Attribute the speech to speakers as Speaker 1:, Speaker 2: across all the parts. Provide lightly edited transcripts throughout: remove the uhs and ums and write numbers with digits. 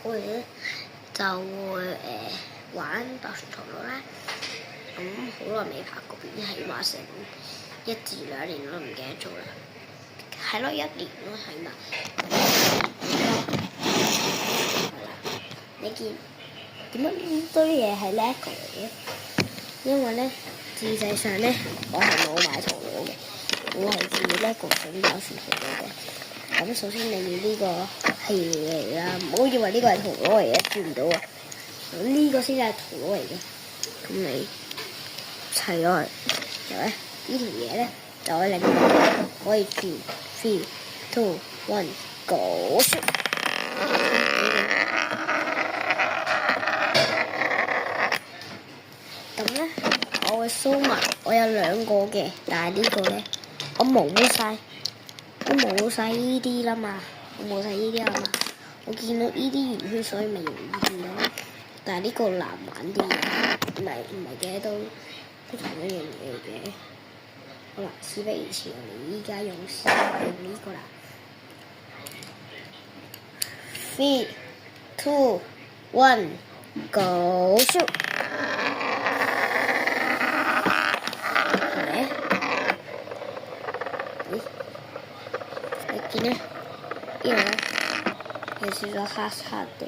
Speaker 1: 我哋咧就會玩爆旋陀螺啦。咁好耐未拍過片，係話成1至2年都唔記得咗啦。係咯，1年咯，係嘛？係啦，你見點解呢堆嘢係 LEGO 嚟嘅？因為咧，自際上咧，我係冇買陀螺嘅，我係自己 LEGO 整爆旋陀螺嘅。咁首先你要呢個係嚟啦，唔好以為呢個係陀螺嚟嘅，轉唔到啊！咁呢個先係陀螺嚟嘅。咁你砌咗佢，然後咧呢條嘢咧就可以令到可以轉 3、2、1 go！咁咧，我會收埋，我有2個嘅，但係呢個咧我冇晒依啲啦嘛，我見到依啲圓圈，所以咪容易見到。但係呢個難玩啲嘅，唔係嘅，都同一樣嘢嘅。好啦，事不宜遲，我哋依家用呢個啦。3、2、1 go shoot！你見咧？呢度咧有少少黑黑地，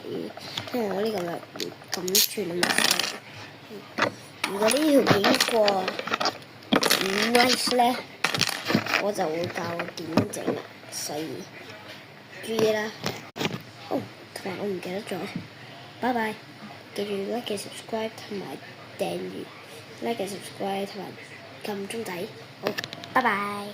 Speaker 1: 因為我呢個咪咁轉啊嘛。如果呢條片過5 likes 咧，我就會教點整啦，所以注意啦。哦，同埋我唔記得咗，拜拜！記住 like、subscribe 同埋訂閱，like、subscribe 同埋撳鐘仔。好，拜拜。